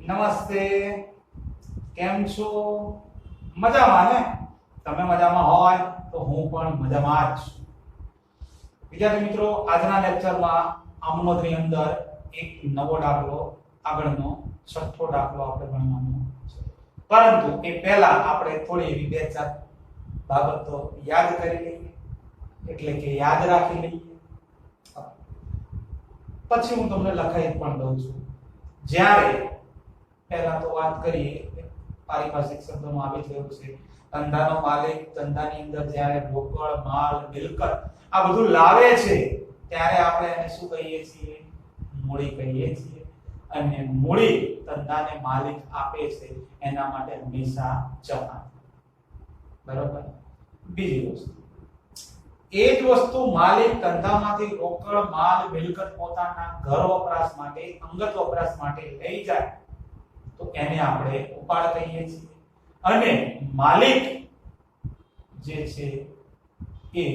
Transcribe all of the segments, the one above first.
નમસ્તે, કેમ છો? મજામાં ને? તમે મજામાં હોય તો હું પણ મજામાં જ છું. વિદ્યાર્થી મિત્રો, આજના લેક્ચરમાં આમનોધની અંદર એક નવો દાખલો, આગળનો છઠ્ઠો દાખલો આપણે ભણવાનો છે. પરંતુ એ પહેલા આપણે થોડી એવી બે ચાર બાબતો યાદ કરી લઈએ, એટલે કે યાદ રાખી લઈએ. પછી હું તમને લખાઈ પણ દઉં છું. જ્યારે પહેલા તો વાત કરીએ, પારિભાષિક શબ્દોમાં આવી થયું છે ધંધાનો માલિક ધંધાની અંદર જ્યારે રોકડ માલ મિલકત આ બધું લાવે છે ત્યારે આપણે એને શું કહીએ છીએ? મૂડી કહીએ છીએ. અને મૂડી ધંધાને માલિક આપે છે એના માટે હંમેશા જમા. બરોબર. બીજી વસ્તુ, એ જ વસ્તુ માલિક ધંધામાંથી રોકડ માલ મિલકત પોતાના ઘર વપરાશ માટે અંગત વપરાશ માટે લઈ જાય તો એને આપણે ઉપાડ કહીએ છીએ. અને માલિક જે છે એ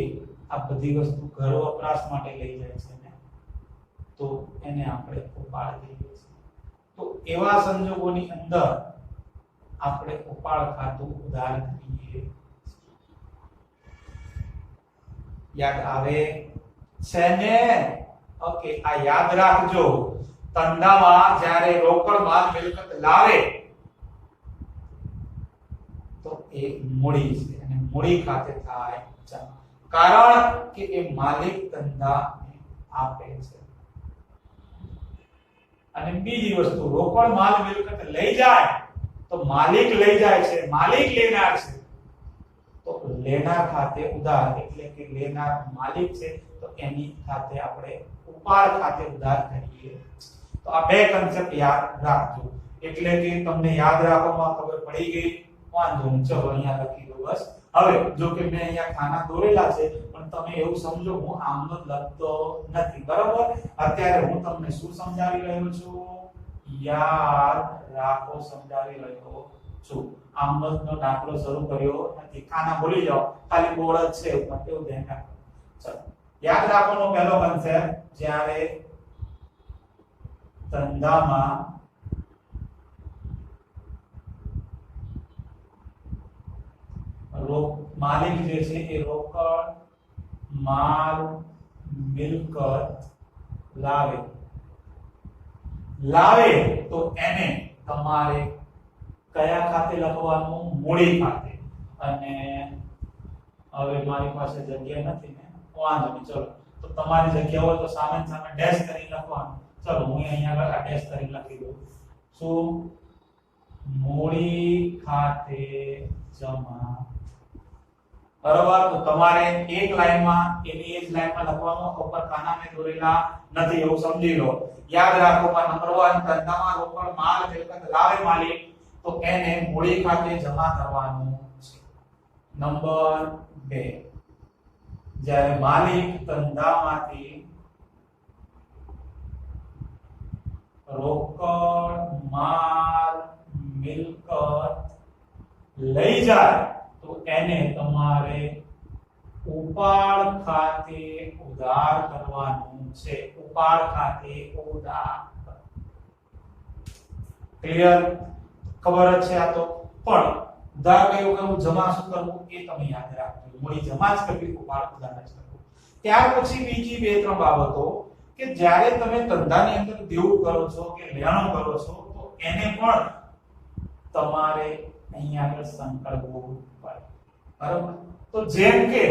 આ બધી વસ્તુ ઘર વપરાશ માટે લઈ જાય છે ને, તો એને આપણે ઉપાડ કહીએ છીએ. તો એવા સંજોગોની અંદર આપણે ઉપાડ ખાતું ઉધાર કરીએ. યાદ આવે છે ને? ઓકે, આ યાદ રાખજો. ધંધામાં જ્યારે રોકડ માલ મિલકત લાવે તો એ મૂડી છે અને મૂડી ખાતે થાય જમા. કારણ કે એ માલિક ધંધાને આપે છે. અને બીજી વસ્તુ, રોકડ માલ મિલકત લઈ જાય તો માલિક લઈ જાય છે, માલિક લેનાર છે, તો લેનાર ખાતે ઉધાર, એટલે કે લેનાર માલિક છે તો એની ખાતે આપણે ઉપાડ ખાતે ઉધાર કરીએ. તો આ બે કન્સેપ્ટ યાદ રાખજો. એટલે કે તમને યાદ રાખવામાં ખબર પડી ગઈ, વાંધો નહીં, ચલો અહીંયા લખી દો બસ. હવે જો કે મેં અહીંયા ખાના દોરેલા છે પણ તમે એવું સમજો હું આમનો જ લખતો નથી. બરોબર. અત્યારે હું તમને શું સમજાવી રહ્યો છું? યાદ રાખો સમજાવી રહ્યો છું. આમનો નો દાખલો શરૂ કર્યો નથી. ખાના ભૂલી જાઓ, ખાલી બોર્ડ જ છે પણ એવું ધ્યાન રાખો. ચલો, યાદ રાખવાનો પહેલો કન્સેપ્ટ, જ્યારે ધંધામાં માલિક જે છે એ રોકડ માલ મિલકત લાવે તો એને તમારે કયા ખાતે લખવાનું? મૂડી ખાતે. અને હવે મારી પાસે જગ્યા નથી ને, વાંધો નહીં, ચલો તો તમારી જગ્યા હોય તો સામે સામે ડેશ કરી લખવાનું. ચલો હું અહીંયા આગળ ડેશ કરી લખી દઉં. શું? મૂડી ખાતે જમા. બરોબર. તો તમારે એક લાઈનમાં એની એ જ લાઈનમાં લખવાનું. ઉપર ખાના મેં દોરેલા નથી એવું સમજી લો. યાદ રાખો, નંબર 1, ધંધામાં રોકડ માલ મિલકત લાવે માલિક તો એને મૂડી ખાતે જમા કરવાનું છે. નંબર 2, જ્યારે માલિક ધંધામાંથી રોકડ માલ મિલકત લઈ જાય તો એને તમારે ઉપાડ ખાતે ઉધાર કરવાનું છે. ઉપાડ ખાતે ઉધાર. ક્લિયર? ખબર જ છે આ તો. પણ ઉધાર કયું કરવું, જમા શું કરવું એ તમે યાદ રાખજો. મૂડી જમા જ કરવી, ઉપાડ ઉધાર જ કરવું. ત્યાર પછી બીજી બે ત્રણ બાબતો કે જ્યારે તમે ધંધાની અંદર દેવું કરો છો કે લેણું કરો છો તો એને પણ તમારે અહીંયા આગળ સંકળવું પડે. બરોબર. તો જેમ કે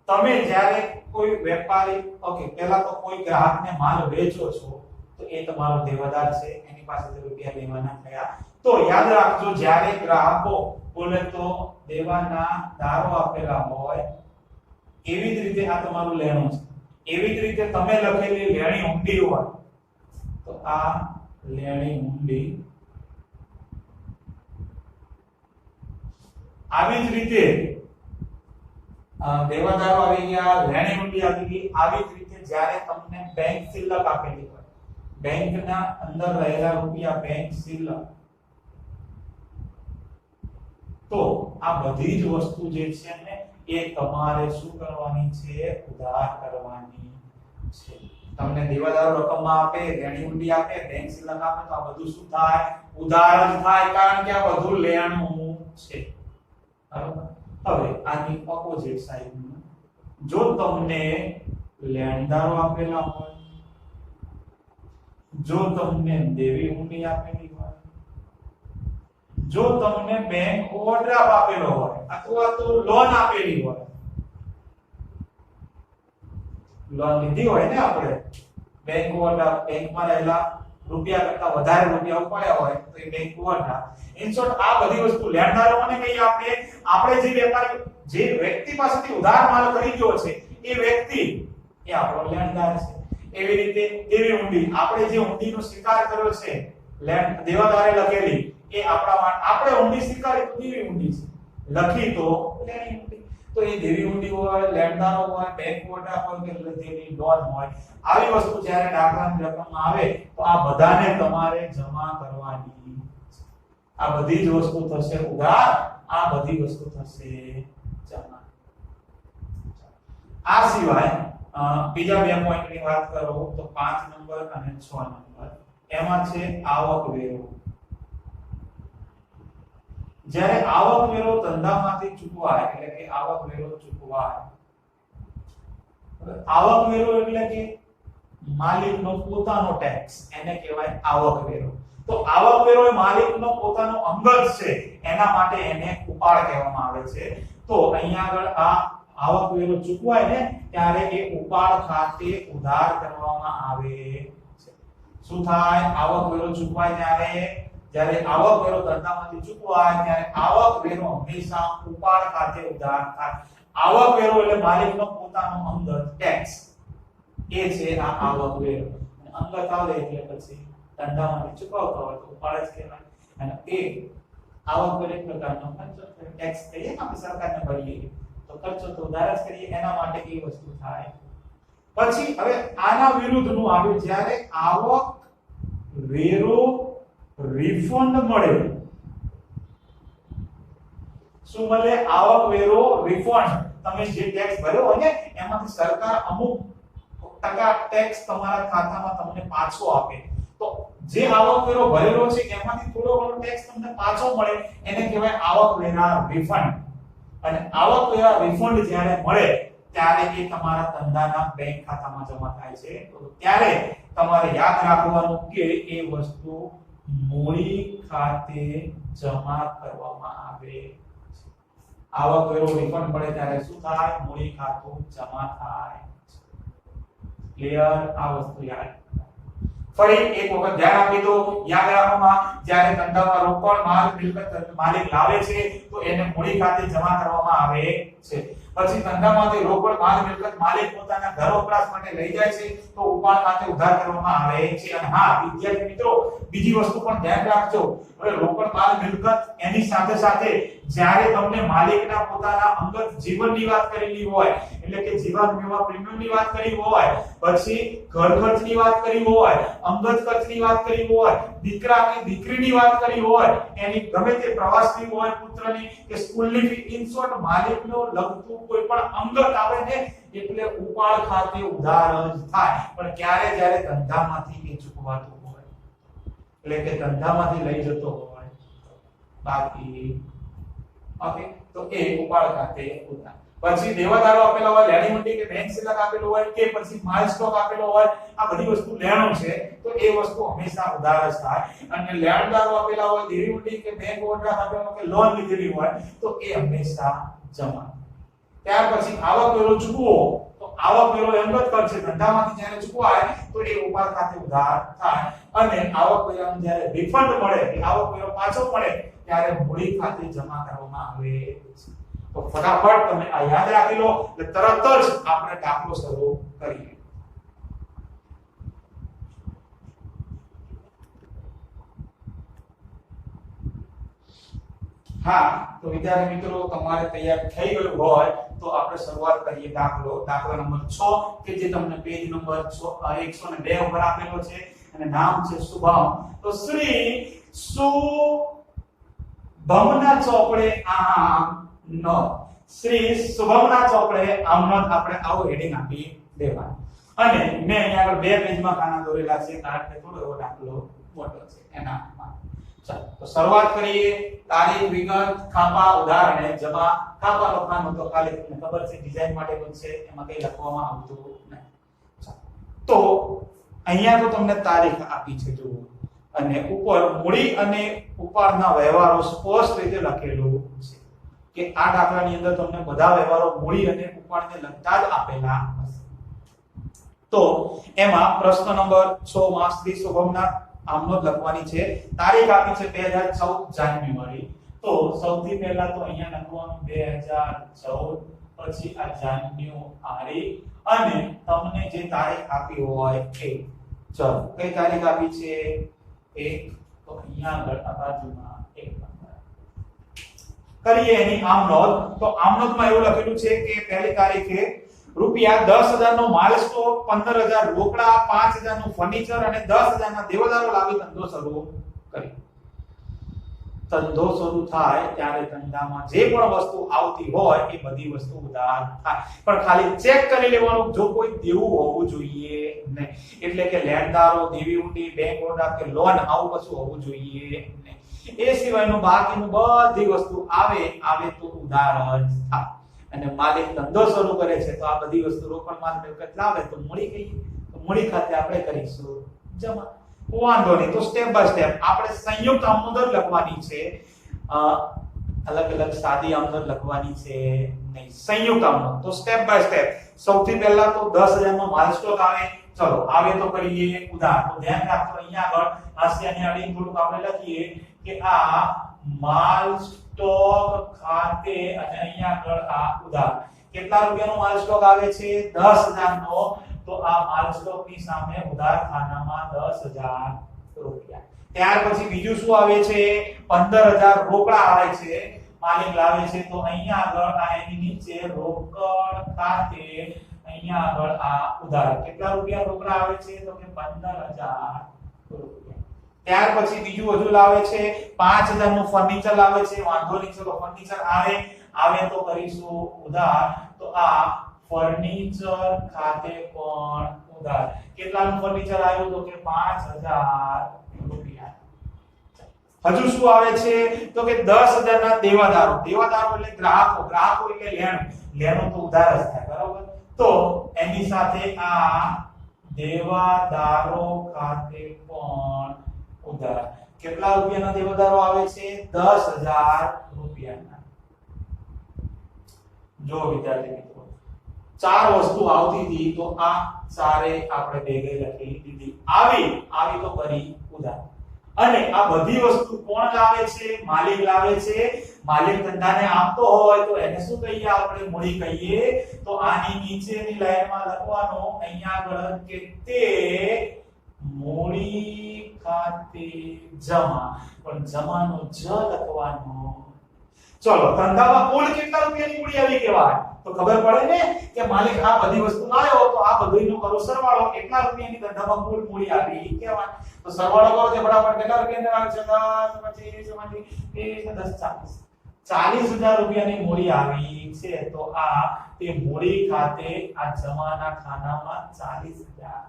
તમે જ્યારે કોઈ વેપારી, ઓકે, પહેલા તો કોઈ ગ્રાહકને માલ વેચો છો તો એ તમારો દેવાદાર છે, એની પાસેથી રૂપિયા લેવાના થયા. તો યાદ રાખજો, જ્યારે ગ્રાહકો બોલે તો દેવાના દારો આપેલા હોય, એવી જ રીતે આ તમારું લેણું છે. એવી જ રીતે તમે લખેલી લેણી હુંડી હોય તો આ લેણી હુંડી. આવી જ રીતે દેવાદારો આવી ગયા, લેણી હુંડી આવી ગઈ. આવી જ રીતે જ્યારે તમને બેંક શિલ્લક આપેલી હોય, બેંકના અંદર રહેલા રૂપિયા બેંક શિલ્લક, તો આ બધી જ વસ્તુ જે છે ને એ તમારે શું કરવાની છે? ઉધાર કરવાની છે. તમને દેવાદારો રકમમાં આપે, લેણી ઊંડી આપે, બેંક સિલક આપે તો આ બધું શું થાય? ઉધાર જ થાય, કારણ કે આ બધું લેણું છે. બરાબર. હવે આની ઓપોઝિટ સાઈડ, જો તમને લેણદારો આપેલા હોય, જો તમને દેવી ઊંડી આપેલી હોય, જો તમને બેંક ઓવરડ્રાફ્ટ આપેલો હોય અથવા તો લોન આપેલી હોય, લોન લીધી હોય ને આપણે, બેંક ઓવરડ્રાફ્ટ, બેંકમાં રહેલા રૂપિયા કરતા વધારે રૂપિયા ઉપાડ્યા હોય તો એ બેંક ઓવરડ્રાફ્ટ. ઇન શોર્ટ આ બધી વસ્તુ લેણદારોને કહીએ આપણે જે વેપારી, જે વ્યક્તિ પાસેથી ઉધાર માલ ખરીદ્યો છે એ વ્યક્તિ એ આપણો લેણદાર છે. એવી રીતે દેવી ઊંડી, આપણે જે ઊંડીનો સ્વીકાર કર્યો છે, દેવાદારે લખેલી, એ આપણે ઊંડી સ્વીકારી તો દેવી ઊંડી છે, લખી તો લેણી ઊંડી. તો એ દેવી ઊંડી હોય, લેણદારો હોય, બેંક ઓવરડ્રાફ્ટ હોય કે લીધેલી લોન હોય, આવી વસ્તુ જ્યારે દાખલાની રકમમાં આવે તો આ બધાને તમારે જમા કરવાની. આ બધી જ વસ્તુ થશે ઉધાર, આ બધી વસ્તુ થશે જમા. આ સિવાય બીજા બે પોઈન્ટની વાત કરો તો 5 નંબર અને 6 નંબર, એમાં છે આવક વેરો. જ્યારે આવક વેરો ધંધામાંથી ચૂકવાય એટલે કે આવક વેરો ચૂકવાય. આવક વેરો એટલે કે માલિકનો પોતાનો ટેક્સ, એને કહેવાય આવક વેરો. તો આવક વેરો એ માલિકનો પોતાનો અંગત છે, એના માટે એને ઉપાડ કહેવામાં આવે છે. તો અહીંયા આગળ આ આવક વેરો ચૂકવાય ને ત્યારે એ ઉપાડ ખાતે ઉધાર કરવામાં આવે છે. શું થાય? આવક વેરો ચૂકવાય જ્યારે આવક વેરો ધંધામાંથી ચૂકવાય ત્યારે આવક વેરો હંમેશા ઉપાડ ખાતે ઉધાર થાય. આવક વેરો એટલે માલિકનો પોતાનો અંગત ટેક્સ, એ છે આ આવક વેરો. અને અંગત આવે એટલે પછી ધંધામાંથી ચૂકવતો હોય તો ઉપાડ જ કહેવાય. અને એ આવક વેરો એક પ્રકારનો ખર્ચો છે, ટેક્સ કહીએ ને આપણે સરકારને ભરીએ તો ખર્ચો તો ઉધાર જ કરીએ, એના માટે એ વસ્તુ થાય. પછી હવે આના વિરુદ્ધનું આવ્યું, જ્યારે આવક વેરો રિફંડ મળે. શું મળે? આવક વેરો રિફંડ. તમે જે ટેક્સ ભર્યો હોય ને એમાંથી સરકાર અમુક ટકા ટેક્સ તમારા ખાતામાં તમને પાછો આપે. તો જે આવક વેરો ભરેલો છે એમાંથી થોડો ઘણો ટેક્સ તમને પાછો મળે, એને કહેવાય આવક વેરા રિફંડ. અને આવક વેરા રિફંડ જ્યારે મળે ત્યારે એ તમારા ધંધાના બેંક ખાતામાં જમા થાય છે. તો ત્યારે તમારે યાદ રાખવાનું કે એ વસ્તુ મૂડી ખાતે જમા કરવામાં આવે. આવક વેરો રિફંડ મળે ત્યારે શું થાય? મૂડી ખાતું જમા થાય. ક્લિયર? આ વસ્તુ યાદ. ફરી એક વખત ધ્યાન આપી દો, યાદ રાખવામાં, જ્યારે ધંધામાં રોકડ માલ મિલકત માલિક લાવે છે તો એને મૂડી ખાતે જમા કરવામાં આવે છે. પછી ધંધામાંથી રોકડ માલ મિલકત માલિક પોતાના ઘર વપરાશ માટે લઈ જાય છે તો ઉપાડ ખાતે ઉધાર કરવામાં આવે છે. અને હા વિદ્યાર્થી મિત્રો, બીજી વસ્તુ પણ ધ્યાન રાખજો. હવે રોકડ માલ મિલકત એની સાથે સાથે જ્યારે તમને માલિકના પોતાના અંગત જીવનની વાત કરેલી હોય, એટલે કે જીવન વીમા પ્રીમિયમની વાત કરી હોય, પછી ઘર ખર્ચની વાત કરી હોય, અંગત ખર્ચની વાત કરી હોય, દીકરા કે દીકરીની વાત કરી હોય, એની ગમે તે પ્રવાસની હોય, પુત્રની કે સ્કૂલની ફી, ઇન શોર્ટ માલિકનો લગતું કોઈ પણ અંગત આવે ને એટલે ઉપાડ ખાતે ઉધાર જ થાય. પણ ક્યારે? જ્યારે ધંધામાંથી એ ચૂકવાતું હોય, એટલે કે ધંધામાંથી લઈ જતો હોય. બાકી ઓકે, તો એ ઉપાડ ખાતે ઉધાર. પછી દેવાદારો આપેલા હોય, લેણી ઊંડી કે બેંક સિલક આપેલું હોય, કે પછી માલ સ્ટોક આપેલો હોય, આ બધી વસ્તુ લેણું છે તો એ વસ્તુ હંમેશા ઉધાર જ થાય. અને લેણદારો આપેલા હોય, દેવી ઊંડી કે બેંક ઓવરડ્રાફ્ટ આપેલો કે લોન લીધેલી હોય તો એ હંમેશા જમા. ત્યાર પછી આવક વેરો ચૂકવો, તો આવક વેરો અંગત ખર્ચ છે, ધંધામાંથી જ્યારે ચૂકવાય તો એ ઉપાડ ખાતે ઉધાર થાય. અને આવક વેરાનું જ્યારે રિફંડ મળે, આવક વેરો પાછો મળે ત્યારે મૂડી ખાતે જમા કરવામાં આવે છે. તો ફટાફટ તમે આ યાદ રાખી લો એટલે તરત જ આપણે દાખલો શરૂ કરીએ. હા, તો વિદ્યાર્થી મિત્રો તમારે તૈયાર થઈ ગયું હોય તો આપણે શરૂઆત કરીએ. દાખલા નંબર 6 કે જે તમને પેજ નંબર 102 ઉપર આપેલો છે અને નામ છે શુભમ. તો શ્રી શુભમના ચોપડે આમ ન, શ્રી શુભમના ચોપડે આમ ન, આપણે આવું હેડિંગ આપી દેવાનું. અને મેં અહીંયા આગળ બે પેજમાં ખાના દોરેલા છે કારણ કે થોડો એવો દાખલો મોટો છે એના માટે. ચાલો તો શરૂઆત કરીએ. તારીખ, વિગત, ખાપા, ઉદાહરણે જમા. ખાપા લખવાનું તો ખાલી તમને ખબર છે ડિઝાઇન માટેનું છે, એમાં કઈ લખવામાં આવતું નથી. ચાલો તો અહીંયા તો તમને તારીખ આપી છે જુઓ, અને ઉપર મૂડી અને ઉપાડના વ્યવહારો સ્પષ્ટ રીતે લખેલું છે કે આ દાખલાની અંદર તમને બધા વ્યવહારો મૂડી અને ઉપાડને લગતા જ આપેલા હશે. તો એમાં પ્રશ્ન નંબર 6 માં સ્ત્રી શુભમના આમનો લખવાની છે. તારીખ આપી છે 2014 જાન્યુઆરી. તો સૌથી પહેલા તો અહીંયા લખવાનું 2014, પછી આ જાન્યુઆરી, અને તમને જે તારીખ આપી હોય એ. ચલો કઈ તારીખ આપી છે? 1. તો અહીંયા આગળ આ બાજુમાં 1 કરીએ એની આમ નોંધ. તો આમ નોંધમાં એવું લખેલું છે કે પહેલી તારીખે રૂપિયા 10,000 નો માલ સ્ટોક, 15,000 રોકડા, 5,000 નું ફર્નિચર અને 10,000 ના દેવદારો લાવી ધંધો શરૂ કરી. ધંધો શરૂ થાય ત્યારે ધંધામાં જે પણ વસ્તુ આવતી હોય એ બધી વસ્તુ ઉધાર થાય, પણ ખાલી ચેક કરી લેવાનું જો કોઈ દેવું હોવું જોઈએ નહીં. એટલે કે લેણદારો, દેવી ઊંડી, બેંક ઓર્ડર કે લોન આવું કશું હોવું જોઈએ નહીં. એ સિવાયનું બાકીનું બધી વસ્તુ આવે તો ઉધાર જ થાય. અને માલિક ધંધો શરૂ કરે છે તો આ બધી વસ્તુ રોકડ માલ મિલકત લાવે તો મૂડી કહીએ. તો મૂડી ખાતે આપણે કરીશું જમા. વાંધો નહીં. તો સ્ટેપ બાય સ્ટેપ આપણે સંયુક્ત આમનોંધ લખવાની છે, અલગ અલગ સાદી આમનોંધ લખવાની છે નહીં, સંયુક્ત આમનોંધ. તો સ્ટેપ બાય સ્ટેપ સૌથી પહેલા તો 10,000 નો માલ સ્ટોક આવે. ચલો આવે તો કરીએ ઉધાર. તો ધ્યાન રાખો અહીંયા આગળ હાસ્યાની આડી થોડુંક આપણે લખીએ કે આ માલ સ્ટોક ખાતે અને અહીંયા આગળ આ ઉધાર. કેટલા રૂપિયાનો માલ સ્ટોક આવે છે? 10,000 નો. તો આ માલ સ્ટોક ની સામે ઉધાર ખાનામાં 10,000 રૂપિયા. ત્યાર પછી બીજું શું આવે છે? 15,000 રોકડા આવે છે, માલિક લાવે છે. તો અહીંયા આગળ આ એની નીચે રોકડ ખાતે અહીંયા આગળ આ ઉધાર. કેટલા રૂપિયા રોકડા આવે છે? તો કે 15,000 રૂપિયા. ત્યાર પછી બીજું હજુ લાવે છે 5,000 નું ફર્નિચર લાવે છે. વાંધો નહીં, ચલો ફર્નિચર આવે તો કરીશું ઉધાર. તો આ ફર્નિચર ખાતે પણ ઉધાર. કેટલાનું ફર્નિચર આવ્યું? તો કે 5,000 રૂપિયા. હજુ શું આવે છે? તો કે 10,000 ના દેવાદારો. દેવાદારો એટલે ગ્રાહકો એટલે લેણું તો ઉધાર જ થાય, બરાબર? તો એની સાથે આ દેવાદારો ખાતે પણ ઉધાર. કેટલા રૂપિયાના દેવાદારો આવે છે? 10,000 રૂપિયાના. જો વિદ્યાર્થી મિત્રો, ચાર વસ્તુ આવતી હતી તો આ ચારે આપણે ભેગે લખી દીધી. આવી તો કરી ઉધાર. અને આ બધી વસ્તુ કોણ લાવે છે? માલિક લાવે છે. માલિક ધંધાને આપતો હોય તો એને શું કહીએ? આપણે મૂડી કહીએ. તો આની નીચેની લાઈનમાં લખવાનું અહીંયા આગળ કે તે મૂડી ખાતે જમા, પણ જમાનો જ લખવાનો. ચલો ધંધામાં કુલ કેટલા રૂપિયાની મૂડી આવી કહેવાય? તો ખબર પડે ને કે માલિક આ બધી વસ્તુ લાવ્યો તો આ બધુંનો કરો સરવાળો, કેટલા રૂપિયાની ધંધામાં કુલ મૂડી આવી કહેવાય. તો સરવાળો કરો તે ફટાફટ કેટલા રૂપિયાની આવે છે? 10, 25, 40,000 રૂપિયાની મૂડી આવી છે. તો આ તે મૂડી ખાતે આ જમાના ખાનામાં 40,000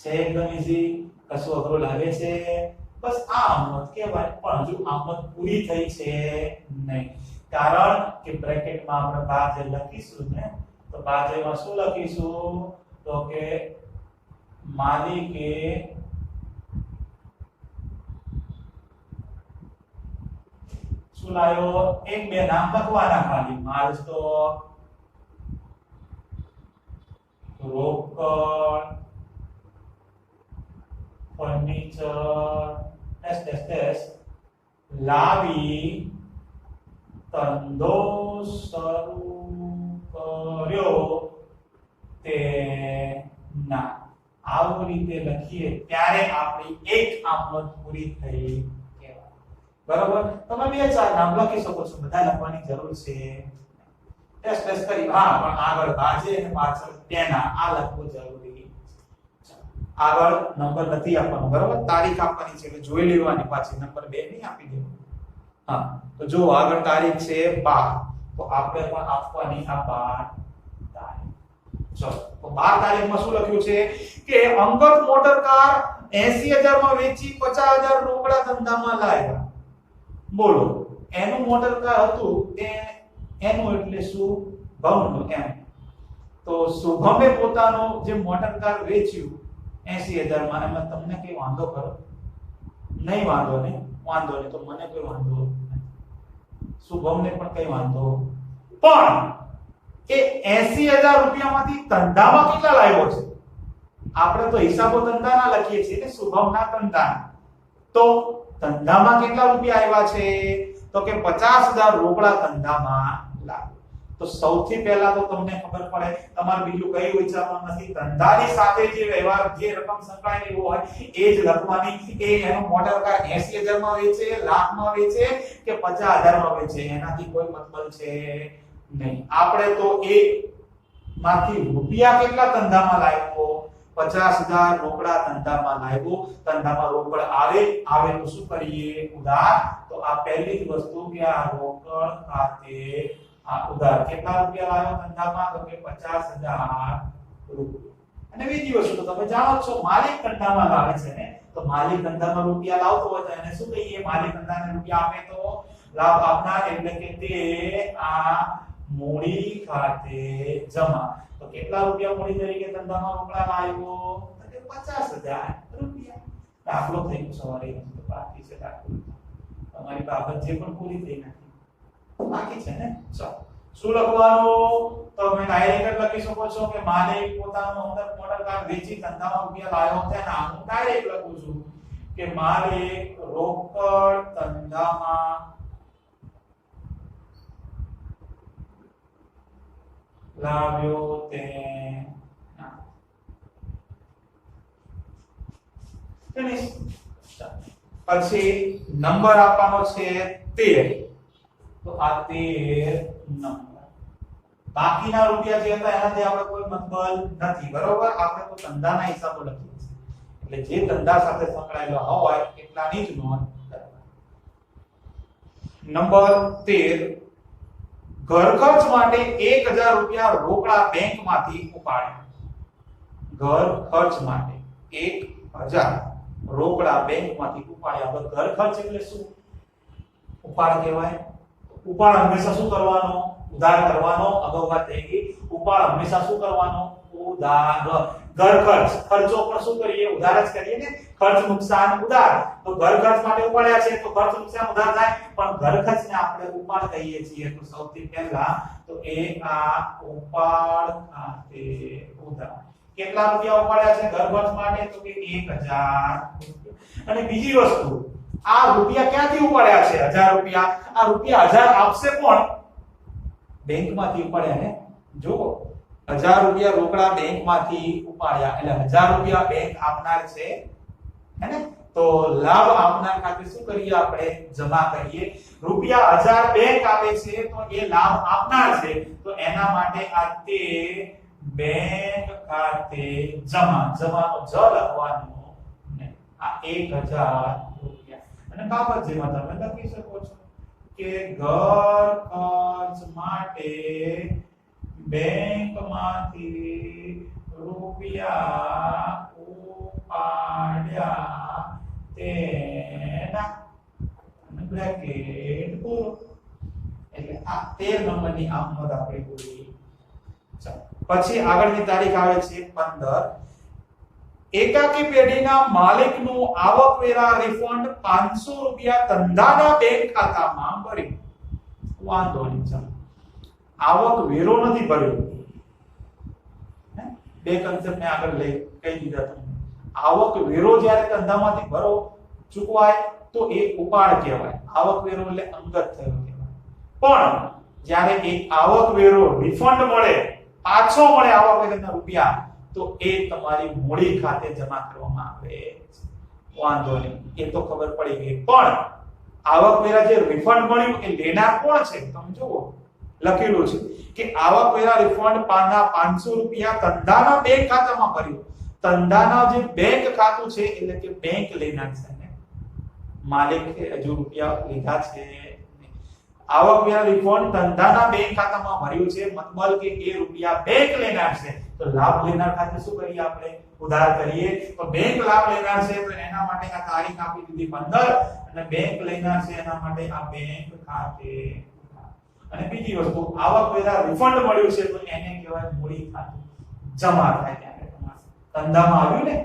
છે. એકદમ ઈઝી, કશું અઘરું લાગે છે? બસ આ આમનોંધ કહેવાય. પણ હજુ આમનોંધ પૂરી થઈ છે નહીં, કારણ કે બ્રેકેટમાં આપણે બાજે લખીશું ને. તો બાજેમાં શું લખીશું? તો કે માલિકે શું લાવ્યો? એક બે નામ લખવાના ખાલી. માલ સ્ટોક, રોકડ, ફર્નિચર, લાવી ધંધો શરૂ કર્યો તેના. આવી રીતે લખીએ ત્યારે આપણી એક આમનોંધ પૂરી થઈ કહેવાય, બરાબર? તમે બે ચાર નામ લખી શકો છો, બધા લખવાની જરૂર છે ટેસ્ટ કરી. હા, પણ આગળ બાજે અને પાછળ તેના આ લખવું જરૂરી. આગળ નંબર નથી આપવાનો, બરાબર? તારીખ આપવાની છે એટલે જોઈ લેવાની પાછી, નંબર 2 નહીં આપી દેવાનો. હા, તો જો આગળ તારીખ છે 12, તો આપણે પણ આપવાની આ 12 તારીખ. ચલો તો 12 તારીખમાં શું લખ્યું છે કે અંગત મોટર કાર 80000 માં વેચી 50000 રોકડા ધંધામાં લાવ્યા. બોલો એનું મોટર કાર હતું એ એનું એટલે શું ભવનું એમ. તો શુભમે પોતાનું જે મોટર કાર વેચ્યું 80000 માં, એમાં તમને કઈ વાંધો ખરો? નહીં વાંધો નહીં તો મને કોઈ વાંધો નહીં, શુભમને પણ કઈ વાંધો. પણ એ 80000 રૂપિયામાંથી ધંધામાં કેટલા લાવ્યો છે? આપણે તો હિસાબો ધંધાના લખીએ છીએ ને, શુભમના ધંધાના. તો ધંધામાં કેટલા રૂપિયા આવ્યા છે? તો કે 50000 રોકડા ધંધામાં લાવ્યો. તો સૌથી પહેલા તો તમને ખબર પડે, તમારે બીજું કઈ વિચારવાનું નથી, ધંધાની સાથે જે વ્યવહાર જે રકમ સંકળાયેલી હોય એ જ લખવાની. એ એનો મોટર કાર 80000 માં વેચે, લાખમાં વેચે કે 50000 માં વેચે, એનાથી કોઈ મતલબ છે નહીં. આપણે તો એ માંથી રૂપિયા કેટલા ધંધામાં લાવ્યો? 50000 રોકડા ધંધામાં લાવ્યો. ધંધામાં રોકડ આવે તો શું કરીએ? ઉધાર. તો આ પહેલી જ વસ્તુ કે આ રોકડ ખાતે આ ઉધાર. કેટલા રૂપિયા લાવ્યો ધંધામાં? તો કે 50000 રૂપિયા. અને બીજી વસ્તુ તો તમે જાણો છો, માલિક ધંધામાં લાવે છે ને, તો માલિક ધંધામાં રૂપિયા લાવતો હોય તો એને શું કહીએ? માલિક ધંધાને રૂપિયા આપે તો લાભ આપનાર, એટલે કે તે આ મૂડી ખાતે જમા. તો કેટલા રૂપિયા મૂડી તરીકે ધંધામાં રોકડા લાવ્યો? તો કે 50000 રૂપિયા. દાખલો થઈ ગયો. સવારે બાકી છે દાખલો, તમારી બાબત જે પણ પૂરી થઈ નથી, બાકી છે ને. ચાલો શું લખવાનું? તો તમે ડાયરેક્ટ લખી શકો છો કે માલિક પોતાનું મોટર કાર વેચી ધંધામાં રૂપિયા લાવ્યો છે. અને હું ડાયરેક્ટ લખું છું કે માલિક રોકડ ધંધામાં લાવ્યો તે. પછી નંબર આપવાનો છે 13. તો આ 13 નંબર. બાકીના રૂપિયા જે હતા એનાથી આપણે કોઈ મતલબ નથી, બરોબર? આપણે તો ધંધાના હિસાબો લખીએ છીએ, એટલે જે ધંધા સાથે સંકળાયેલો હોય એટલાની જ નોંધ કરવાની. નંબર 13, ઘર ખર્ચ માટે 1000 રૂપિયા રોકડા બેંકમાંથી ઉપાડ્યા. ઘર ખર્ચ માટે 1000 રોકડા બેંકમાંથી ઉપાડ્યા. હવે ઘર ખર્ચ એટલે શું? ઉપાડ કહેવાય. ઉપાડ હંમેશા શું કરવાનો? ઉધાર કરવાનો. અગાઉ વાત થઈ ગઈ. ઉપાડ હંમેશા શું કરવાનો? ઉધાર. ઘર ખર્ચ, ખર્ચો પણ શું કરીએ? ઉધાર જ કરીએ ને. ખર્ચ નુકસાન ઉધાર. તો ઘર ખર્ચ માટે ઉપાડ્યા છે તો ખર્ચ નુકસાન ઉધાર થાય. પણ ઘર ખર્ચને આપણે ઉપાડ કહીએ છીએ. તો સૌથી પહેલા તો એ આ ઉપાડ ખાતે ઉધાર. કેટલા રૂપિયા ઉપાડ્યા છે ઘર ખર્ચ માટે? તો કે 1000. અને બીજી વસ્તુ, આ રૂપિયા ક્યાંથી ઉપાડ્યા છે? 1000 રૂપિયા. આ રૂપિયા 1000 આપશે કોણ? બેંકમાંથી ઉપાડ્યા ને. જો 1000 રૂપિયા રોકડા બેંકમાંથી ઉપાડ્યા એટલે 1000 રૂપિયા બેંક આપનાર છે, હે ને? તો લાભ આપનાર ખાતે શું કરીએ? આપણે જમા કરીએ. રૂપિયા 1000 બેંક આપે છે તો એ લાભ આપનાર છે, તો એના માટે આ તે બેંક ખાતે જમા. જમાનો જ લખવાનો ને. આ 1000 રૂપિયા. અને બાબત જેમાં તમે લખી શકો છો કે ઘર ખર્ચ માટે બેંકમાંથી રૂપિયા ઉપાડ્યા તેના બ્રેકેટ પૂરો. એટલે આ 13 નંબરની આ નોંધ આપણે પૂરી. પછી આગળની તારીખ આવે છે 15. એકાકી પેઢીના માલિકનું આવકવેરા રિફંડ 500 રૂપિયા ધંધાના બેંક ખાતામાં ભર્યું. વાંધો નહીં. ચાલો, આવક વેરો નથી ભર્યો. બે કન્સેપ્ટ ને આગળ લઈ કહી દીધા તમને. આવક વેરો જ્યારે ધંધામાંથી ભરો ચૂકવાય તો એ ઉપાડ કહેવાય. આવક વેરો એટલે અંગત થયો કહેવાય. પણ જ્યારે એક આવક વેરો રિફંડ મળે, પાછો મળે આવક વેરાના રૂપિયા, તો એ તમારી મૂડી ખાતે જમા કરવામાં આવે. વાંધો નહીં, એ તો ખબર પડી ગઈ. પણ આવક વેરા જે રિફંડ મળ્યું એ લેનાર કોણ છે? તમે જુઓ લખેલું છે કે આવક વેરા રિફંડ પાના 500 રૂપિયા ધંધાના બેંક ખાતામાં ભર્યું. ધંધાના જે બેંક ખાતું છે એટલે કે બેંક લેનાર છે ને, માલિકે હજુ રૂપિયા લીધા છે. આવક વેરા રિફંડ ધંધાના બેંક ખાતામાં ભર્યું છે, મતલબ કે એ રૂપિયા બેંક લેનાર છે. તો લાભ લેનાર ખાતે શું કરીએ આપણે ઉધાર કરીએ તો બેંક લાભ લેનાર છે તો એના માટે આ તારીખ આપી દીધી 15 અને બેંક લેનાર છે એના માટે આ બેંક ખાતે અને બીજી વસ્તુ આવક વેરા રિફંડ મળ્યું છે તો એને કહેવાય મૂડી ખાતું જમા થાય ત્યારે તમારે ધંધામાં આવ્યું ને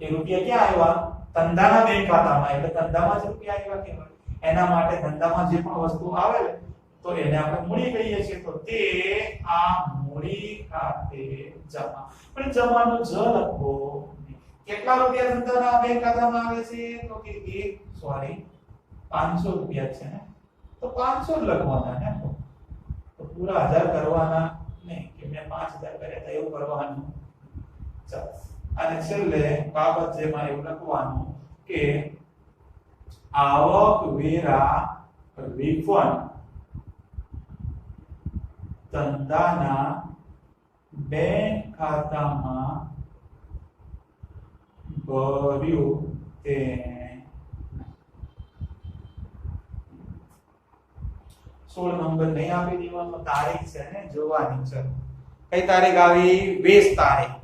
એ રૂપિયા ક્યાં આવ્યા ધંધાના બેંક ખાતામાં એટલે ધંધામાં જ રૂપિયા આવ્યા કહેવાય એના માટે ધંધામાં જે પણ વસ્તુ આવે તો એને આપણે મૂડી કહીએ છીએ તો તે આ મૂડી ખાતે જમા પણ જમાનો જ લખો કેટલા રૂપિયા ધંધાના બેંક ખાતામાં આવે છે તો કે 500 રૂપિયા છે ને તો 500 લખવાના ને તો પૂરા 1000 કરવાના નહીં કે મેં 5000 કર્યા હતા એવું કરવાનું ચાલો અને છેલ્લે બાબત જેમાં એવું લખવાનું કે આવક વેરા રિફંડ ધંધાના બેંક ખાતામાં ભર્યું તે 16 નંબર નહીં આપી દેવાનો તારીખ છે ને જોવાની છે કઈ તારીખ આવી 20 તારીખ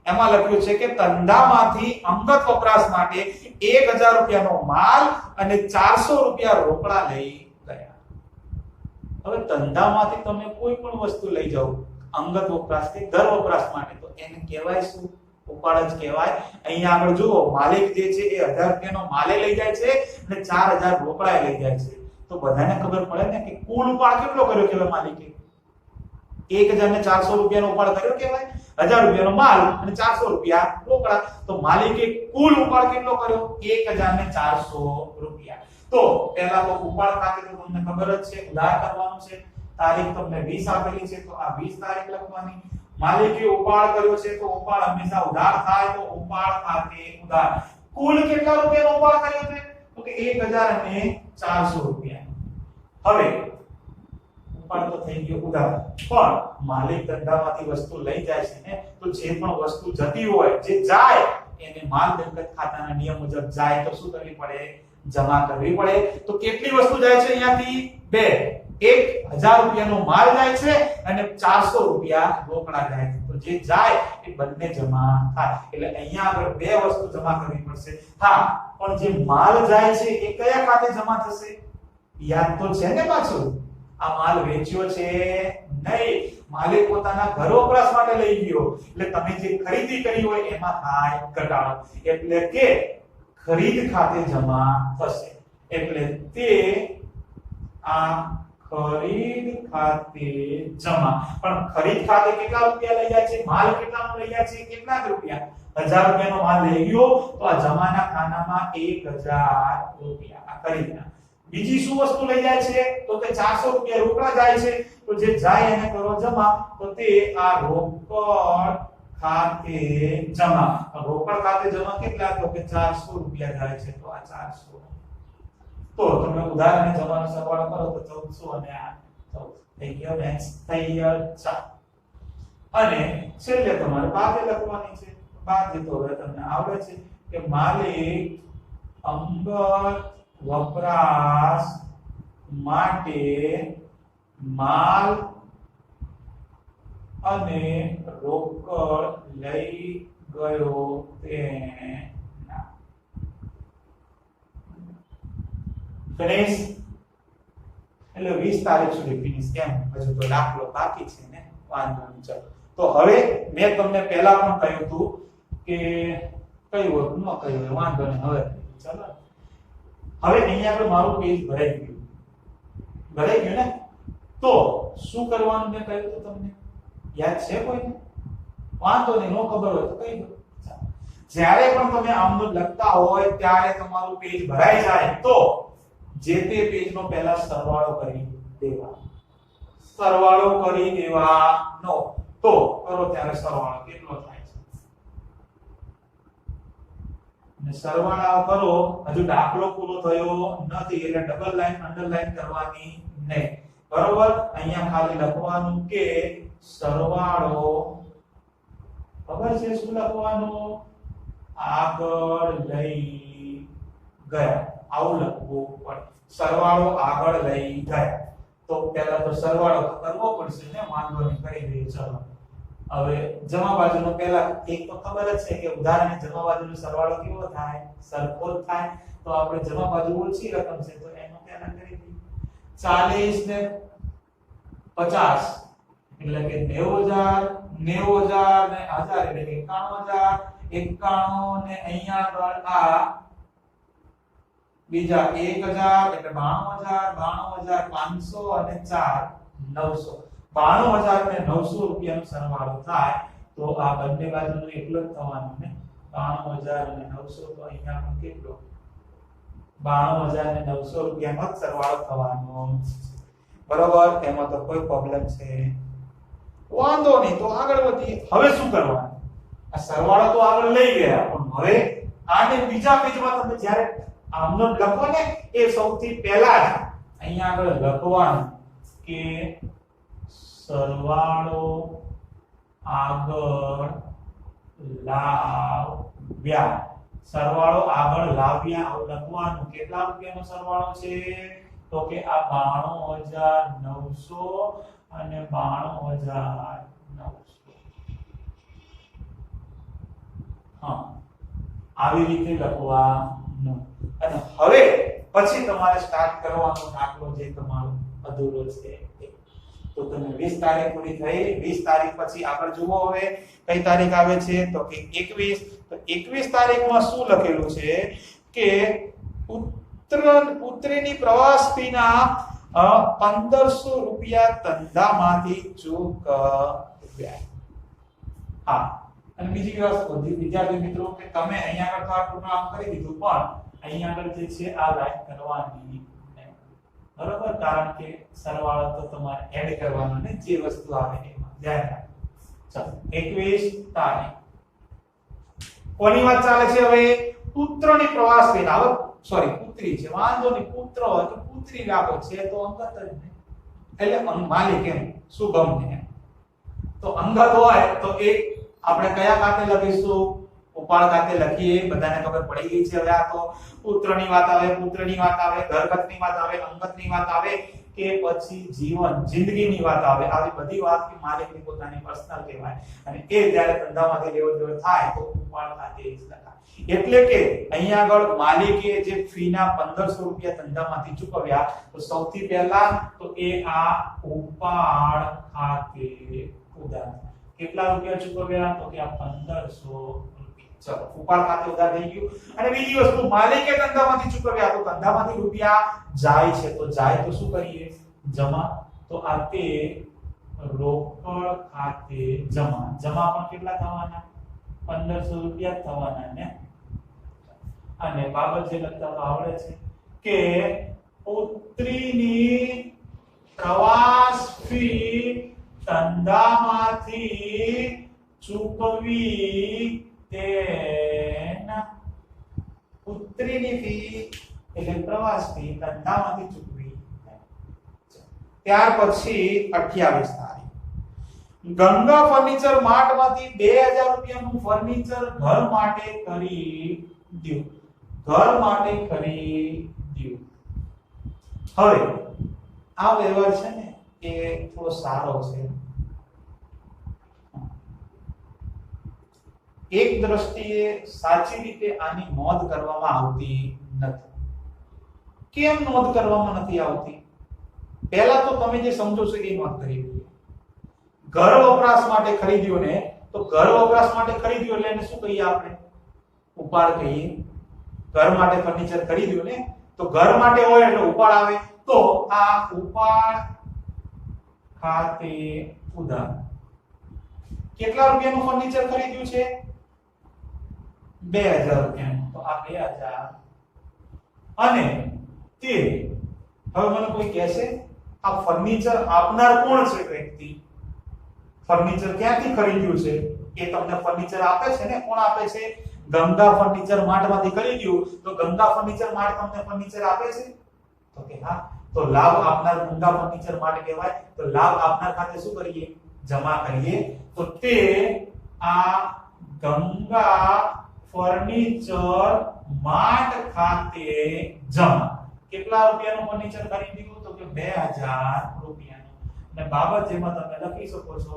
એમાં લખ્યું છે કે ધંધામાંથી અંગત વપરાશ માટે 1000 રૂપિયાનો માલ અને 400 રૂપિયા રોકડા લઈ ગયા હવે ધંધામાંથી તમે કોઈ પણ વસ્તુ લઈ જાઓ અંગત વપરાશ કે ઘર વપરાશ માટે તો એને કહેવાય શું ઉપાડ જ કહેવાય અહીંયા આગળ જુઓ માલિક જે છે એ 1000 રૂપિયાનો માલે લઈ જાય છે અને 4000 રોકડા લઈ જાય છે તો બધાને ખબર પડે ને કે કુલ ઉપાડ કેટલો કર્યો કહેવાય માલિકે 1400 રૂપિયાનો ઉપાડ કર્યો કહેવાય 1000 રૂપિયાનો માલ અને 400 રૂપિયા રોકડા તો માલિકે કુલ ઉપાડ કેટલો કર્યો 1400 રૂપિયા તો પહેલા તો ઉપાડ ખાતે તો તમને ખબર જ છે ઉધાર કરવાનું છે તારીખ તમને 20 આપેલી છે તો આ 20 તારીખ લખવાની માલિકે ઉપાડ કર્યો છે તો ઉપાડ હંમેશા ઉધાર થાય તો ઉપાડ ખાતે ઉધાર કુલ કેટલા રૂપિયાનો ઉપાડ કર્યો છે તો કે 1400 રૂપિયા હવે ઉપાડ તો થઈ ગયો ઉધાર પણ માલિક ધંધામાંથી વસ્તુ લઈ જાય છે ને તો જે પણ વસ્તુ જતી હોય જે જાય એને માલ મિલકત ખાતાના નિયમ મુજબ જાય તો શું કરવી પડે જમા કરવી પડે તો કેટલી વસ્તુ જાય છે અહીંયાથી બે 1000 રૂપિયાનો માલ જાય છે અને 400 રૂપિયા રોકડા જાય છે તો જે જાય એ બંને જમા થાય એટલે અહીંયા આગળ બે વસ્તુ જમા કરવી પડશે હા પણ જે માલ જાય છે એ કયા ખાતે જમા થશે યાદ તો છે ને પાછું આ માલ વેચ્યો છે નહીં માલિક પોતાના ઘર વપરાશ માટે લઈ ગયો એટલે તમે જે ખરીદી કરી હોય એમાં થાય ઘટાડો એટલે કે ખરીદ ખાતે જમા થશે એટલે તે આ ખરીદ ખાતે જમા પણ ખરીદ ખાતે કેટલા રૂપિયા લઈ જાય છે માલ કેટલાનો લઈ જાય છે કેટલા રૂપિયા 1000 રૂપિયાનો માલ લઈ ગયો તો આ જમાના ખાનામાં 1000 રૂપિયા આ ખરીદના બીજી શું વસ્તુ લઈ જાય છે તો કે 400 રૂપિયા રોકડા જાય છે તો જે જાય એને કરો જમા તો તે આ રોકડ ખાતે જમા રોકડ ખાતે જમા કેટલા તો કે 400 રૂપિયા જાય છે તો આ 400 તો તમે ઉધાર અને જમાનો સરવાળો કરો તો 1400 અને આ 14 થઈ ગયો મેક્સ થઈ ગયો 4 અને છેલ્લે તમારે બાદ લખવાની છે બાદ તો હવે તમને આવડે છે કે માલિક અંગત વપરાશ માટે માલ અને રોકડ લઈ ગયો તેના ફિનિશ એટલે 20 તારીખ સુધી ફિનિશ કેમ હજુ તો દાખલો બાકી છે ને વાંધો નહીં ચાલો તો હવે મેં તમને પહેલા પણ કહ્યું હતું કે કયું ન કહ્યું વાંધો નહીં હવે ચાલો હવે અહીંયા આગળ મારું પેજ ભરાઈ ગયું ને તો શું કરવાનું મેં કહ્યું હતું તમને યાદ છે કોઈને વાંધો નહીં નો ખબર હોય તો કહી દો જ્યારે પણ તમે આમનું લખતા હોય ત્યારે તમારું પેજ ભરાઈ જાય તો જે તે પેજનો પહેલા સરવાળો કરી દેવાનો તો કરો ત્યારે સરવાળો કેટલો થાય છે અને સરવાળો કરો હજુ દાખલો પૂરો થયો નથી એટલે ડબલ લાઈન અંડરલાઈન કરવાની નહીં બરોબર અહીંયા ખાલી લખવાનું કે સરવાળો ખબર છે શું લખવાનું આગળ લઈ ગયા આવું લખવું પડે સરવાળો આગળ લઈ ગયા તો પહેલા તો સરવાળો તો કરવો પડશે ને વાંધો નહીં કરી દઈએ ચલો હવે જમા બાજુનો પહેલા એક તો ખબર જ છે કે ઉદાહરણની જમા બાજુનો સરવાળો કેવો થાય, સરખો જ થાય. તો આપણે જમા બાજુ ઓછી રકમ છે તો એનો પહેલા કરી દઈએ. 40 ને 50 એટલે કે 90000 90000 ને 1000 એટલે કે 91000 91 ને અહીંયા આગળ આ બીજા 1000 એટલે 92000 92500 અને 4 900 92000 ને 900 રૂપિયાનો સરવાળો થાય તો આ બંને બાજુનો એટલો જ થવાનો ને 92000 અને 900 તો અહીંયા પણ કેટલો 92000 ને 900 રૂપિયાનો જ સરવાળો થવાનો. બરોબર, એમાં તો કોઈ પ્રોબ્લેમ છે વાંધો નહીં. તો આગળ વધીએ. હવે શું કરવાનું? આ સરવાળો તો આગળ લઈ ગયા પણ હવે આને બીજા પેજમાં તમે જ્યારે આમનો લખો ને એ સૌથી પહેલા જ અહીંયા આગળ લખવાનું કે સરવાળો આગળ લાવ્યા. સરવાળો આગળ લાવ્યા આવું લખવાનું. કેટલા રૂપિયાનો સરવાળો છે? તો કે આ 92900 અને 92900. હા, આવી રીતે લખવાનું. અને હવે પછી તમારે સ્ટાર્ટ કરવાનો દાખલો જે તમારો અધૂરો છે. તો તમે 20 તારીખ પૂરી થઈ. 20 તારીખ પછી આગળ જુઓ. હવે કઈ તારીખ આવે છે? તો કે 21. તો 21 તારીખમાં શું લખેલું છે કે પુત્રીની પ્રવાસ ફીના 1500 રૂપિયા ધંધામાંથી ચૂકવ્યા. હા, અને બીજી વસ્તુ વિદ્યાર્થી મિત્રો કે તમે અહીંયા આગળ તો આ પૂર્ણ આમ કરી દીધું પણ અહીંયા આગળ જે છે આ લાઈન કરવાની બરોબર, કારણ કે સરવાળો તો તમારે એડ કરવાનો ને જે વસ્તુ આવે એમાં ધ્યાન રાખો. ચાલો 21 તારીખ કોની વાત ચાલે છે? હવે પુત્રની પ્રવાસ ફીના. હવે સોરી પુત્રી છે, વાંધો નહીં. પુત્ર હોય તો પુત્રી રાખો છે તો અંગત જ ને, એટલે માલિક એમ શુભમ ને. તો અંગત હોય તો એક આપણે કયા ખાતે લખીશું? ઉપાડ ખાતે લખીએ. બધાને ખબર પડી ગઈ છે. હવે આ તો પુત્રની વાત આવે, પુત્રની વાત આવે, ઘરગથની વાત આવે, અંગતની વાત આવે કે પછી જીવન જિંદગીની વાત આવે. આવી બધી વાત કે માલિકની પોતાની પર્સનલ કહેવાય. અને એ જ્યારે ધંધામાંથી લેવડ દેવડ થાય તો ઉપાડ ખાતે જ લખાય. એટલે કે અહીંયા આગળ માલિકે જે ફીના 1500 રૂપિયા ધંધામાંથી ચૂકવ્યા તો સૌથી પહેલા તો એ આ ઉપાડ ખાતે ઉધાર. કેટલા રૂપિયા ચૂકવ્યા? તો કે આ 1500 રૂપિયા. ચલો, ઉપાડ ખાતે ઉધાર થઈ ગયું. અને બીજી વસ્તુ, માલિકે ધંધામાંથી ચૂકવ્યા તો ધંધામાંથી રૂપિયા જાય છે તો જાય તો શું કરીએ? જમા. તો આ તે રોકડ ખાતે જમા. જમા પણ કેટલા થવાના? 1500 રૂપિયા થવાના ને. અને બાબત જે લખતા તો આવડે છે કે પુત્રીની પ્રવાસ ફી ધંધામાંથી ચૂકવી તેના. પુત્રીની ફી એટલે પ્રવાસ ફી ધંધામાંથી ચૂકવી. ત્યાર પછી 28 તારીખ ગંગા ફર્નિચર માર્ટમાંથી 2000 રૂપિયાનું ફર્નિચર ઘર માટે ખરીદ્યું. ઘર માટે ખરીદ્યું. હવે આ વ્યવહાર છે ને એ થોડો સારો છે. એક દ્રષ્ટિએ સાચી રીતે આની નોંધ કરવામાં આવતી નથી. કેમ નોંધ કરવામાં નથી આવતી? પહેલા તો તમે જે સમજો છો એ નોંધ કરી દઈએ. ઘર વપરાશ માટે ખરીદ્યું ને, તો ઘર વપરાશ માટે ખરીદ્યું એટલે એને શું કહીએ આપણે? ઉપાડ કહીએ. ઘર માટે ફર્નિચર ખરીદ્યું ને તો ઘર માટે હોય એટલે ઉપાડ આવે. તો આ ઉપાડ ખાતે ઉધાર. કેટલા રૂપિયાનું ફર્નિચર ખરીદ્યું છે? 2000 રૂપિયાનું. તો આ 2000 અને તે. હવે મને કોઈ કહેશે આ ફર્નિચર આપનાર કોણ છે? વ્યક્તિ. ફર્નિચર ક્યાંથી ખરીદ્યું છે? એ તમને ફર્નિચર આપે છે ને. કોણ આપે છે? ગંગા ફર્નિચર માર્ટમાંથી ખરીદ્યું તો ગંગા ફર્નિચર માર્ટ તમને ફર્નિચર આપે છે? તો કે હા. તો લાભ આપનાર ગંગા ફર્નિચર માર્ટ કહેવાય. તો લાભ આપનાર ખાતે શું કરીએ? જમા કરીએ. તો તે આ ગંગા ફર્નિચર માર્ટ ખાતે જમા. કેટલા રૂપિયાનું ફર્નિચર ખરીદ્યું? તો કે 2000 રૂપિયાનું. અને બાબત જેમાં તમે લખી શકો છો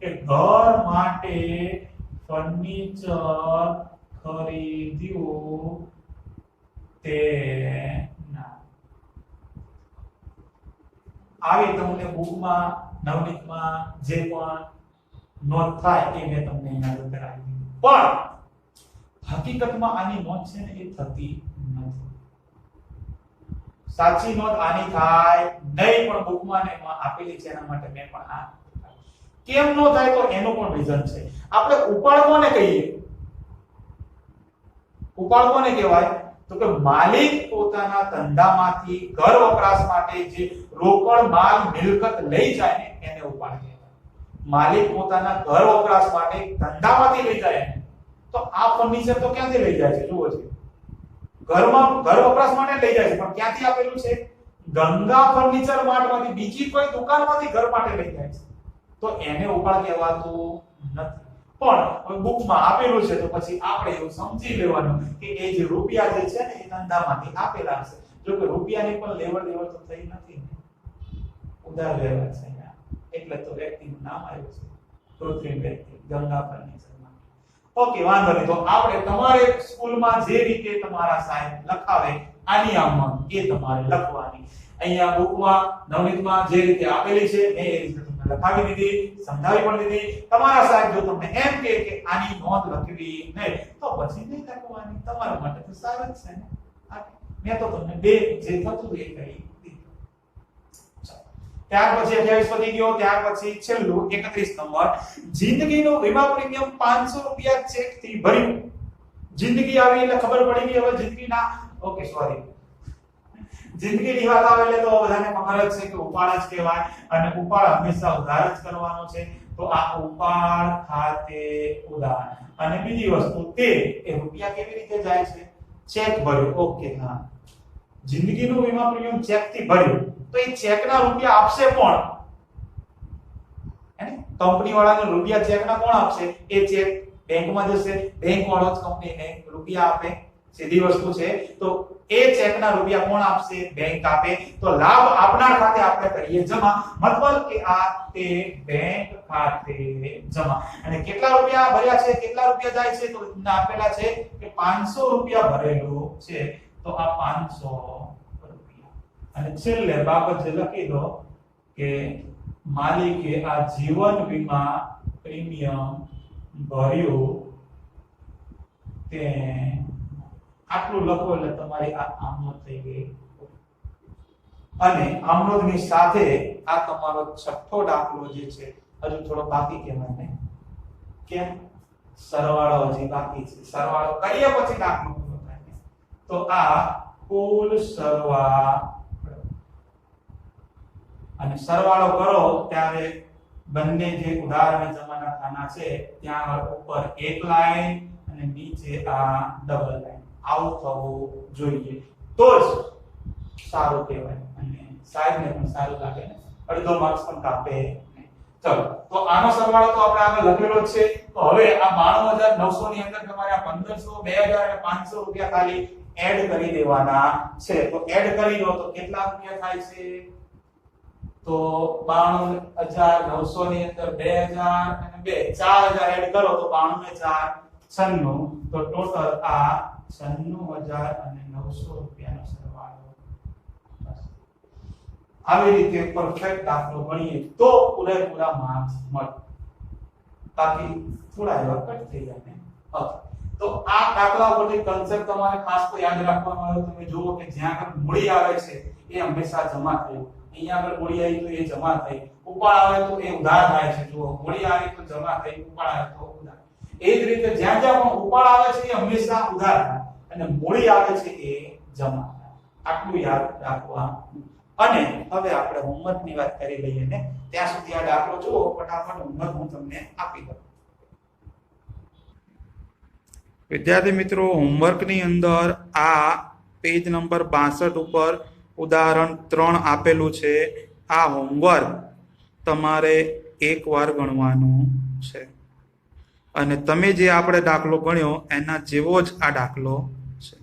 કે ઘર માટે ફર્નિચર ખરીદ્યું તેના. આવી તમને બુકમાં નવનીતમાં જે પણ નોંધ થાય એ મેં તમને અહીંયા કરાવી દીધી. પણ હકીકતમાં આની નોંધ છે ને એ થતી નથી. સાચી નોંધ આની થાય નહીં, પણ બુકમાં ને એમાં આપેલી છે એના માટે મેં પણ આ કેમ નો થાય તો એનું પણ રીઝન છે. આપણે ઉપાડ કોને કહીએ? ઉપાડ કોને કહેવાય? તો કે માલિક પોતાના ધંધામાંથી ઘર વપરાશ માટે જે રોકડ માલ મિલકત લઈ જાય ને એને ઉપાડ કહેવાય. માલિક પોતાના ઘર વપરાશ માટે ધંધામાંથી લઈ જાય ને, તો આ ફર્નિચર તો ક્યાંથી લઈ જાય છે? જુઓ છે, ઘરમાં ઘર વપરાશ માટે લઈ જાય છે, પણ ક્યાંથી આપેલું છે? ગંગા ફર્નિચર માર્ટમાંથી, બીજી કોઈ દુકાનમાંથી ઘર માટે લઈ જાય છે, તો એને ઉપાડ કહેવાતું નથી. પણ હવે બુકમાં આપેલું છે તો પછી આપણે એવું સમજી લેવાનું કે એ જે રૂપિયા જે છે ને એ ધંધામાંથી આપેલા છે. જો કે રૂપિયાની પણ લેવડ દેવડ તો થઈ નથી ને, ઉધાર વ્યવહાર છે અહીંયા, એટલે તો વ્યક્તિનું નામ આવ્યું છે કૃત્રિમ વ્યક્તિ, ગંગા ફર્નિચરમાં. ઓકે, વાંધો નહીં. તો આપણે તમારે સ્કૂલમાં જે રીતે તમારા સાહેબ લખાવે આની આમાં એ તમારે લખવાની. અહીંયા બુકમાં નવનીતમાં જે રીતે આપેલી છે એ રીતે લખાવી દીધી, સમજાવી પણ દીધી. તમારા સાહેબ જો તમને એમ કહે કે આની નોંધ લખવી નહીં તો પછી નહીં લખવાની, તમારા માટે તો સારું જ છે ને. મેં તો તમને બે જે થતું એ કહી દીધું. ત્યાર પછી 28 પતી ગયો. ત્યાર પછી છેલ્લું 31 નંબર, જિંદગીનો વીમા પ્રીમિયમ 500 રૂપિયા ચેક થી ભર્યું. જિંદગી આવી એટલે ખબર પડી ગઈ હવે જિંદગીના, ઓકે સોરી, જિંદગીની વાત આવે એટલે તો બધાને ખબર જ છે કે ઉપાડ જ કહેવાય, અને ઉપાડ હંમેશા ઉધાર જ કરવાનો છે. તો આ ઉપાડ ખાતે ઉધાર. અને બીજી વસ્તુ તે એ રૂપિયા કેવી રીતે જાય છે? ચેક ભર્યો. ઓકે, હા, જિંદગીનું વીમા પ્રીમિયમ ચેક થી ભર્યું તો એ ચેકના રૂપિયા આપશે કોણ? હે, કંપની વાળાને રૂપિયા ચેકના કોણ આપશે? એ ચેક બેંકમાં જશે, બેંક વાળો જ કંપનીને રૂપિયા આપે, સીધી વસ્તુ છે. તો એ ચેકના રૂપિયા કોણ આપશે? બેંક આપે. તો લાભ આપનાર ખાતે આપણે કરીએ જમા, મતલબ કે આ તે બેંક ખાતે જમા. અને કેટલા રૂપિયા ભર્યા છે, કેટલા રૂપિયા જાય છે? તો આપેલા છે કે 500 રૂપિયા ભરેલું છે, તો આ 500 રૂપિયા. અને છેલ્લે બાબત જે લખી દો કે માલિકે આ જીવન વીમા પ્રીમિયમ ભર્યું તે, આટલું લખો એટલે તમારી આ આમનોંધ થઈ ગઈ. અને આમનોંધની સાથે આ તમારો છઠ્ઠો દાખલો જે છે હજુ થોડો બાકી કહેવાય ને, કેમ? સરવાળો હજી બાકી છે. સરવાળો કરીએ પછી દાખલો પૂરો થાય. તો આ કુલ સરવાળો, અને સરવાળો કરો ત્યારે બંને જે ઉધાર અને જમાના ખાના છે ત્યાં ઉપર એક લાઈન અને નીચે આ ડબલ લાઈન આવું થવું જોઈએ, તો જ સારું કહેવાય અને સાહેબને પણ સારું લાગે ને, અડધો માર્ક્સ પણ કાપે. ચલો, તો આનો સરવાળો તો આપણે આગળ લખેલો જ છે. તો હવે આ 92900 ની અંદર તમારે આ 1500, 2000 અને 500 રૂપિયા ખાલી એડ કરી દેવાના છે. તો એડ કરી દો તો કેટલા રૂપિયા થાય છે? તો 92900 ની અંદર 2000 અને 2 4000 એડ કરો તો 92 ને 4 96. તો ટોટલ આ 96900 રૂપિયાનો સરવાળો. આવી રીતે પરફેક્ટ દાખલો ગણીએ તો પૂરેપૂરા માર્ક્સ મળે, બાકી થોડા એવા કટ થઈ જાય ને. તો આ દાખલા ઉપરથી કન્સેપ્ટ તમારે ખાસ તો યાદ રાખવાનો હોય. તમે જુઓ કે જ્યાં આગળ મૂડી આવે છે એ હંમેશા જમા થયું, અહીંયા આગળ મૂડી આવી તો એ જમા થઈ, ઉપાડ આવે તો એ ઉધાર થાય છે. જુઓ, મૂડી આવી તો જમા થઈ, ઉપાડ આવે તો ઉધાર. એ જ રીતે જ્યાં જ્યાં પણ ઉપાડ આવે છે એ હંમેશા ઉધાર થાય અને મૂડી આવે છે એ જમા થાય. આટલું યાદ રાખવાનું. અને હવે આપણે હોમવર્કની વાત કરી લઈએ ને, ત્યાં સુધી આ દાખલો જુઓ, ફટાફટ હોમવર્ક હું તમને આપી દઉં. વિદ્યાર્થી મિત્રો, હોમવર્કની અંદર આ પેજ નંબર 62 ઉપર ઉદાહરણ 3 આપેલું છે. આ હોમવર્ક તમારે એકવાર ગણવાનું છે અને તમે જે આપણે દાખલો ગણ્યો એના જેવો જ આ દાખલો છે.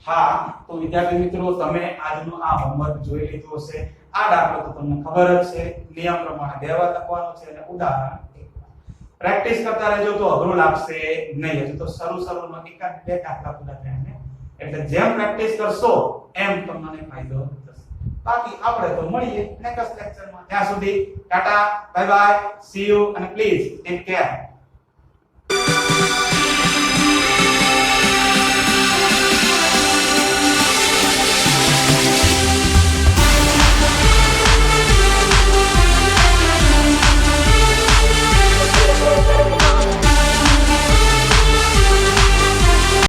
હા, તો વિદ્યાર્થી મિત્રો, તમે આજનું આ હોમવર્ક જોઈ લીધું હશે. આ દાખલો તો તમને ખબર જ છે, નિયમ પ્રમાણે બે વાર લખવાનું છે અને ઉદાહરણ પ્રેક્ટિસ કરતા રહેજો તો અઘરું લાગશે નહીં. હજુ તો શરૂમાં એકાદ બે દાખલા પૂરા થયા છે, એટલે જેમ પ્રેક્ટિસ કરશો એમ તમને ફાયદો થશે. બાકી આપણે તો મળીએ નેક્સ્ટ લેક્ચરમાં. ત્યાં સુધી Tata, bye bye, C you અને પ્લીઝ ટેક કેર.